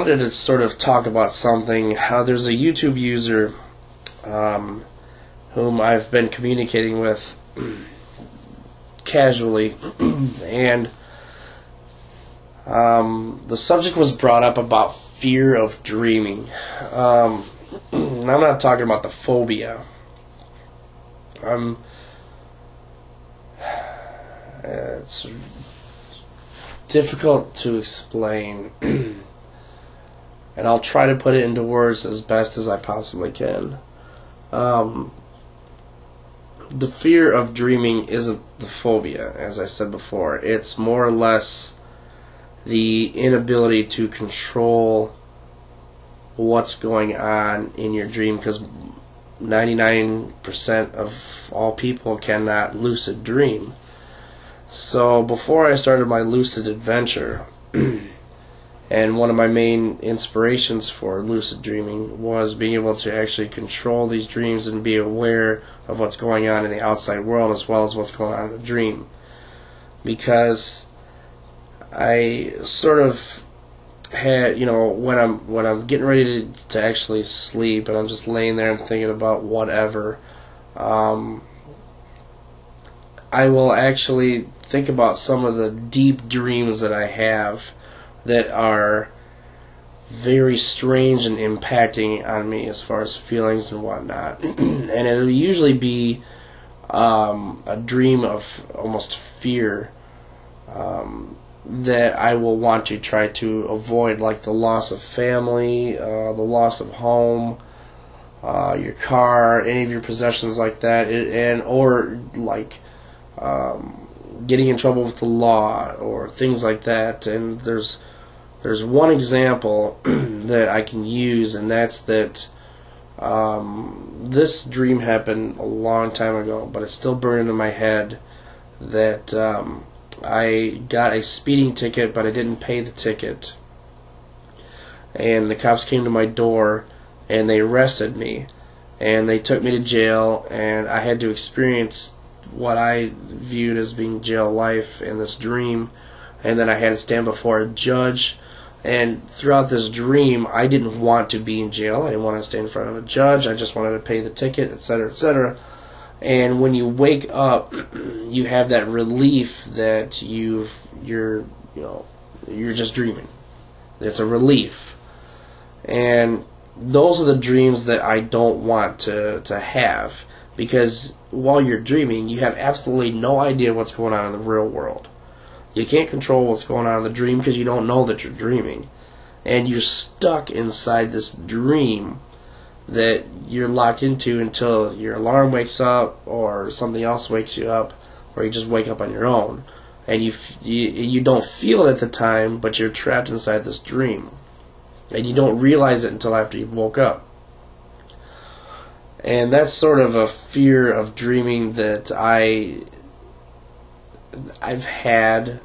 wanted to sort of talk about something. How there's a YouTube user whom I've been communicating with casually, and the subject was brought up about fear of dreaming. I'm not talking about the phobia. It's difficult to explain, and I'll try to put it into words as best as I possibly can. The fear of dreaming isn't the phobia, as I said before. It's more or less the inability to control what's going on in your dream, because 99% of all people cannot lucid dream. So before I started my lucid adventure, and one of my main inspirations for lucid dreaming was being able to actually control these dreams and be aware of what's going on in the outside world as well as what's going on in the dream. Because I sort of had, when I'm getting ready to actually sleep and I'm just laying there and thinking about whatever, I will actually think about some of the deep dreams that I have that are very strange and impacting on me as far as feelings and whatnot. And it'll usually be a dream of almost fear that I will want to try to avoid, like the loss of family, the loss of home, your car, any of your possessions like that, or getting in trouble with the law or things like that. And there's one example that I can use, and that's that this dream happened a long time ago, but it's still burned into my head that I got a speeding ticket, but I didn't pay the ticket. And the cops came to my door, and they arrested me, and they took me to jail, and I had to experience what I viewed as being jail life in this dream. And then I had to stand before a judge. And throughout this dream, I didn't want to be in jail. I didn't want to stand in front of a judge. I just wanted to pay the ticket, etc., etc. And when you wake up, you have that relief that you're just dreaming. It's a relief. And those are the dreams that I don't want to have, because while you're dreaming, you have absolutely no idea what's going on in the real world. You can't control what's going on in the dream because you don't know that you're dreaming. And you're stuck inside this dream that you're locked into until your alarm wakes up or something else wakes you up, or you just wake up on your own. And you don't feel it at the time, but you're trapped inside this dream. And you don't realize it until after you've woke up. And that's sort of a fear of dreaming that I've had.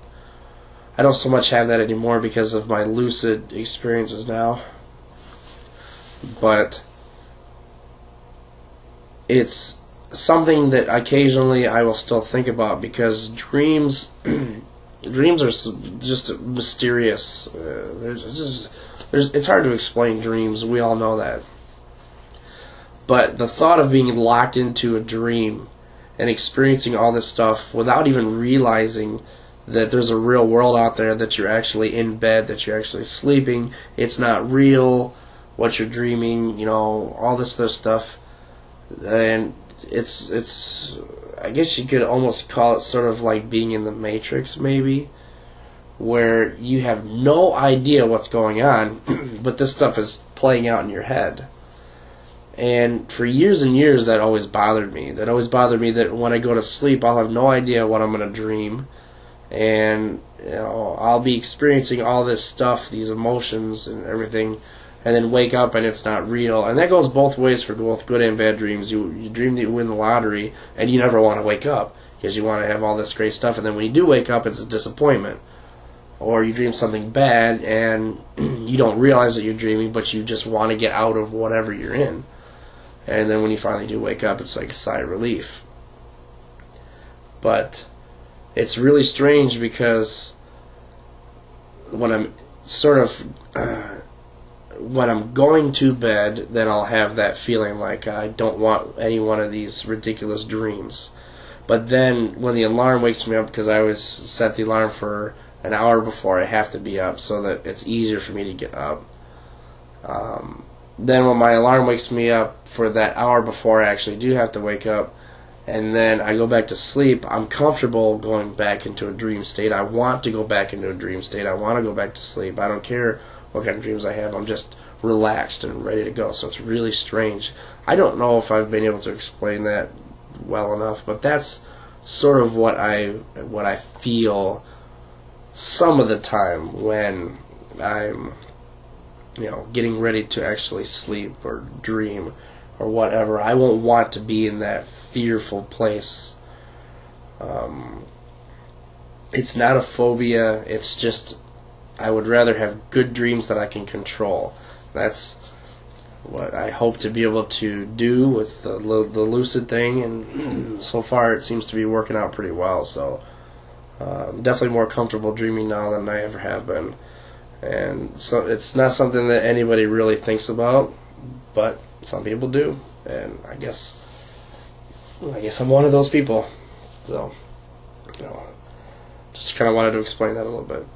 I don't so much have that anymore because of my lucid experiences now. But it's something that occasionally I will still think about, because dreams are just mysterious. It's hard to explain dreams. We all know that. But the thought of being locked into a dream and experiencing all this stuff without even realizing that there's a real world out there, that you're actually in bed, that you're actually sleeping, it's not real, what you're dreaming, all this other stuff. And it's I guess you could almost call it sort of like being in the Matrix, maybe, where you have no idea what's going on, but this stuff is playing out in your head. And for years and years, that always bothered me. That always bothered me that when I go to sleep, I'll have no idea what I'm going to dream. And I'll be experiencing all this stuff, these emotions and everything, and then wake up and it's not real. And that goes both ways for both good and bad dreams. You dream that you win the lottery, and you never want to wake up because you want to have all this great stuff. And then when you do wake up, it's a disappointment. Or you dream something bad, and you don't realize that you're dreaming, but you just want to get out of whatever you're in. And then when you finally do wake up, it's like a sigh of relief. But it's really strange, because when I'm sort of when I'm going to bed, then I'll have that feeling like I don't want any one of these ridiculous dreams. But then when the alarm wakes me up, because I always set the alarm for an hour before I have to be up so that it's easier for me to get up. Then when my alarm wakes me up for that hour before I actually do have to wake up, and then I go back to sleep, I'm comfortable going back into a dream state. I want to go back into a dream state. I want to go back to sleep. I don't care what kind of dreams I have. I'm just relaxed and ready to go. So it's really strange. I don't know if I've been able to explain that well enough, but that's sort of what I feel some of the time when I'm getting ready to actually sleep or dream or whatever. I won't want to be in that fearful place. It's not a phobia. It's just I would rather have good dreams that I can control. That's what I hope to be able to do with the lucid thing, and so far it seems to be working out pretty well. So I'm definitely more comfortable dreaming now than I ever have been. And so it's not something that anybody really thinks about, but some people do, and I guess I'm one of those people. So, just kind of wanted to explain that a little bit.